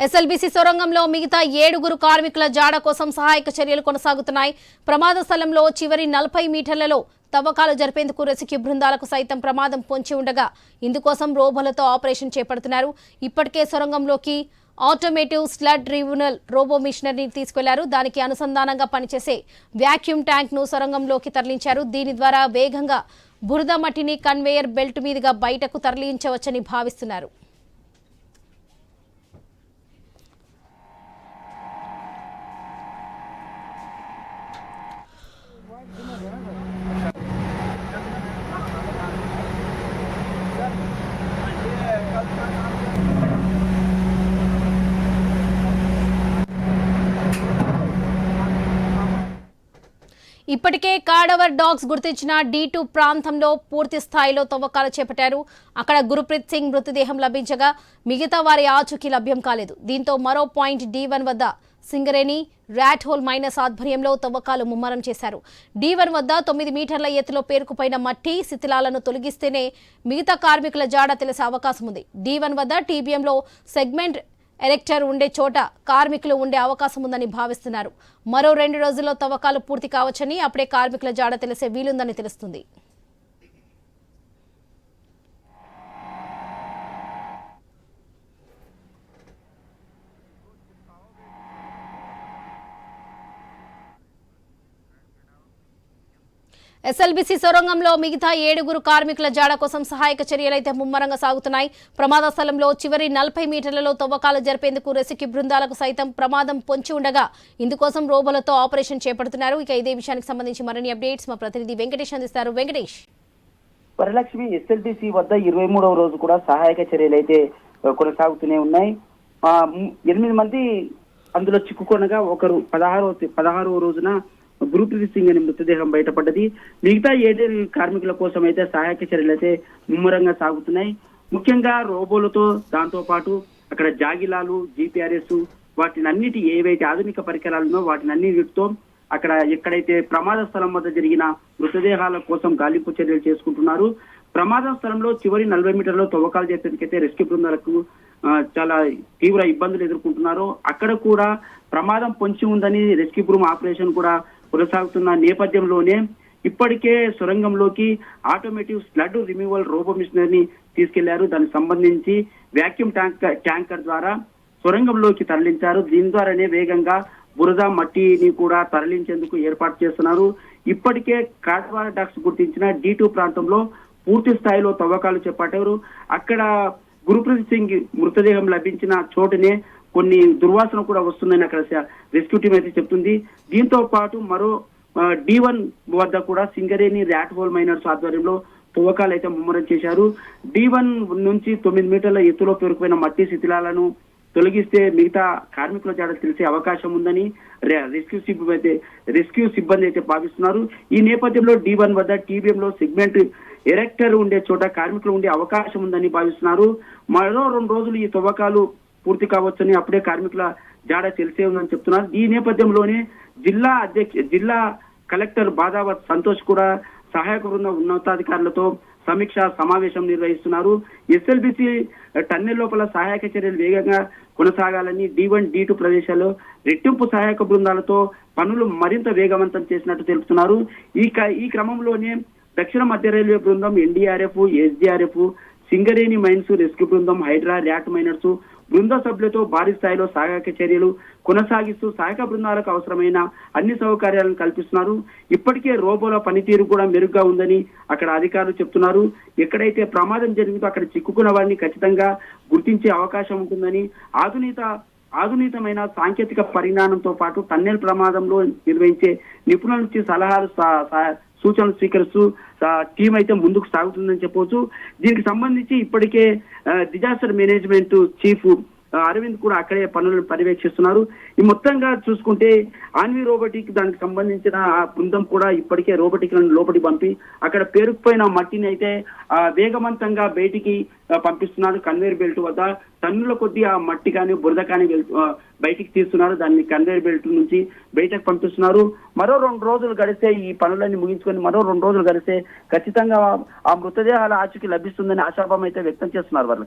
SLBC సొరంగంలో మిగతా 7 కార్మికుల జాడ కోసం సహాయక చర్యలు కొనసాగుతున్నాయి. ప్రమాద స్థలంలో చివరి 40 మీటర్లలో తవ్వకాలు జరిపేందుకు రెస్క్యూ బృందాలకు సైతం ప్రమాదం పొంచి ఉండగా ఇందుకోసం రోబోలతో ఆపరేషన్ చేపడుతున్నారు. ఇప్పటికే సొరంగంలోకి ఆటోమేటివ్ స్లడ్ రిమూవల్ రోబో మిషనరీని తీసుకెళ్లారు. దానికి అనుసంధానంగా పనిచేసే వ్యాక్యూమ్ ట్యాంక్ ను సొరంగంలోకి తరలించారు. దీని ద్వారా వేగంగా బురద మట్టిని కన్వేయర్ బెల్ట్ మీదుగా బయటకు తరలించవచ్చని భావిస్తున్నారు. ఇప్పటికే కాడవర్ డాగ్స్ గుర్తించిన D2 ప్రాంతంలో పూర్తి స్థాయిలో తవ్వకాలు చేపట్టారు. అక్కడ గురుప్రీత్ సింగ్ మృతదేహం లభించగా మిగతా వారి ఆచూకీ లభ్యం కాలేదు. దీంతో మరో పాయింట్ D1 వద్ద సింగరేణి ర్యాట్ హోల్ మైనస్ ఆధ్వర్యంలో తవ్వకాలు ముమ్మరం చేశారు. D1 వద్ద 9 మీటర్ల ఎత్తులో పేరుకుపోయిన మట్టి శిథిలాలను తొలగిస్తేనే మిగతా కార్మికుల జాడ తెలిసే అవకాశం ఉంది. D1 వద్ద TBMలో సెగ్మెంట్ ఎరెక్టర్ ఉండే చోట కార్మికులు ఉండే అవకాశం ఉందని భావిస్తున్నారు. మరో 2 రోజుల్లో తవ్వకాలు పూర్తి కావచ్చని, అప్పుడే కార్మికుల జాడ తెలిసే వీలుందని తెలుస్తుంది. ఎస్ఎల్బీసీ సొరంగంలో మిగతా 7 కార్మికుల జాడ కోసం సహాయక చర్యలైతే ముమ్మరంగా సాగుతున్నాయి. ప్రమాద స్థలంలో చివరి 40 మీటర్లలో తవ్వకాలు జరిపేందుకు రెస్క్యూ బృందాలకు సైతం ప్రమాదం పొంచి ఉండగా ఇందుకోసం రోబోలతో ఆపరేషన్ చేపడుతున్నారు. ఇక ఇదే విషయానికి సంబంధించి మరిన్ని అప్డేట్స్ మా ప్రతినిధి వెంకటేష్ అందిస్తారు. వెంకటేష్, వరలక్ష్మి, ఎస్ఎల్బీసీ వద్ద 23వ రోజు కూడా సహాయక చర్యలు అయితే కొనసాగుతూనే ఉన్నాయి. 8 మంది అందులో చిక్కుకొనగా ఒకరు 16వ రోజున గురుప్రీత్ సింగ్ అనే మృతదేహం బయటపడ్డది. మిగతా 7 కార్మికుల కోసం అయితే సహాయక చర్యలు అయితే ముమ్మరంగా సాగుతున్నాయి. ముఖ్యంగా రోబోలతో, దాంతో పాటు అక్కడ జాగిలాలు, GPRS వాటినన్నిటి ఏవైతే ఆధునిక పరికరాలున్నో వాటినన్నిటితో అక్కడ ఎక్కడైతే ప్రమాద స్థలం వద్ద జరిగిన మృతదేహాల కోసం గాలింపు చర్యలు చేసుకుంటున్నారు. ప్రమాద స్థలంలో చివరి 40 మీటర్లలో తవ్వకాలు చేసేందుకైతే రెస్క్యూ బృందాలకు చాలా తీవ్ర ఇబ్బందులు ఎదుర్కొంటున్నారు. అక్కడ కూడా ప్రమాదం పొంచి ఉందని రెస్క్యూ బృందం ఆపరేషన్ కూడా కొనసాగుతున్న నేపథ్యంలోనే ఇప్పటికే సొరంగంలోకి ఆటోమేటివ్ స్లడ్ రిమూవల్ రోబో మిషనరీని తీసుకెళ్లారు. దానికి సంబంధించి వ్యాక్యూమ్ ట్యాంకర్ ద్వారా సొరంగంలోకి తరలించారు. దీని ద్వారానే వేగంగా బురద మట్టిని కూడా తరలించేందుకు ఏర్పాటు చేస్తున్నారు. ఇప్పటికే కాడవర్ డాగ్స్ గుర్తించిన D2 ప్రాంతంలో పూర్తి స్థాయిలో తవ్వకాలు చేపట్టారు. అక్కడ గురుప్రీత్ సింగ్ మృతదేహం లభించిన చోటునే కొన్ని దుర్వాసన కూడా వస్తుందని అక్కడ రెస్క్యూ టీం అయితే చెప్తుంది. దీంతో పాటు మరో D1 వద్ద కూడా సింగరేణి ర్యాట్ హోల్ మైనర్స్ ఆధ్వర్యంలో తవ్వకాలు అయితే ముమ్మరం చేశారు. D1 నుంచి 9 మీటర్ల ఎత్తులో పేరుకుపోయిన మట్టి శిథిలాలను తొలగిస్తే మిగతా కార్మికుల జాడ తెలిసే అవకాశం ఉందని రెస్క్యూ సిబ్బంది అయితే భావిస్తున్నారు. ఈ నేపథ్యంలో D1 వద్ద TBMలో సెగ్మెంట్ ఎరెక్టర్ ఉండే చోట కార్మికులు ఉండే అవకాశం ఉందని భావిస్తున్నారు. మరో 2 రోజులు ఈ తవ్వకాలు పూర్తి కావచ్చని, అప్పుడే కార్మికుల జాడ తెలిసే ఉందని చెప్తున్నారు. ఈ నేపథ్యంలోనే జిల్లా కలెక్టర్ బాదావత్ సంతోష్ కూడా సహాయక బృందం ఉన్నతాధికారులతో సమీక్ష సమావేశం నిర్వహిస్తున్నారు. ఎస్ఎల్బీసీ టన్నెల్ లోపల సహాయక చర్యలు వేగంగా కొనసాగాలని, D1, D2 ప్రదేశాల్లో రెట్టింపు సహాయక బృందాలతో పనులు మరింత వేగవంతం చేసినట్టు తెలుపుతున్నారు. ఈ క్రమంలోనే దక్షిణ మధ్య రైల్వే బృందం, NDRF, SDRF, Singareni mines rescue బృందం, హైడ్రా, ర్యాట్ మైనర్స్ బృంద సభ్యులతో భారీ స్థాయిలో సహాయక చర్యలు కొనసాగిస్తూ సహాయక బృందాలకు అవసరమైన అన్ని సౌకర్యాలను కల్పిస్తున్నారు. ఇప్పటికే రోబోల పనితీరు కూడా మెరుగ్గా ఉందని అక్కడ అధికారులు చెప్తున్నారు. ఎక్కడైతే ప్రమాదం జరిగిందో అక్కడ చిక్కుకున్న వారిని ఖచ్చితంగా గుర్తించే అవకాశం ఉంటుందని, ఆధునితమైన సాంకేతిక పరిజ్ఞానంతో పాటు టన్నెల్ ప్రమాదంలో నిర్వహించే నిపుణుల నుంచి సలహాలు, సూచనలు స్వీకరిస్తూ టీం అయితే ముందుకు సాగుతుందని చెప్పవచ్చు. దీనికి సంబంధించి ఇప్పటికే డిజాస్టర్ మేనేజ్మెంట్ చీఫ్ అరవింద్ కూడా అక్కడే పనులను పర్యవేక్షిస్తున్నారు. ఈ మొత్తంగా చూసుకుంటే ఆన్వి రోబోటిక్ దానికి సంబంధించిన ఆ బృందం కూడా ఇప్పటికే రోబోటిక్లను లోపలికి పంపి అక్కడ పేరుకుపోయిన మట్టిని అయితే వేగవంతంగా బయటికి పంపిస్తున్నారు. కన్వేర్ బెల్ట్ వద్ద టన్నుల కొద్ది ఆ మట్టి కానీ బురద కానీ బయటికి తీస్తున్నారు. దాన్ని కన్వేర్ బెల్ట్ నుంచి బయటకు పంపిస్తున్నారు. మరో 2 రోజులు గడిస్తే ఈ పనులన్నీ ముగించుకొని మరో 2 రోజులు గడిస్తే ఖచ్చితంగా ఆ మృతదేహాల ఆచూకీ లభిస్తుందని ఆశాభావం అయితే వ్యక్తం చేస్తున్నారు వాళ్ళు.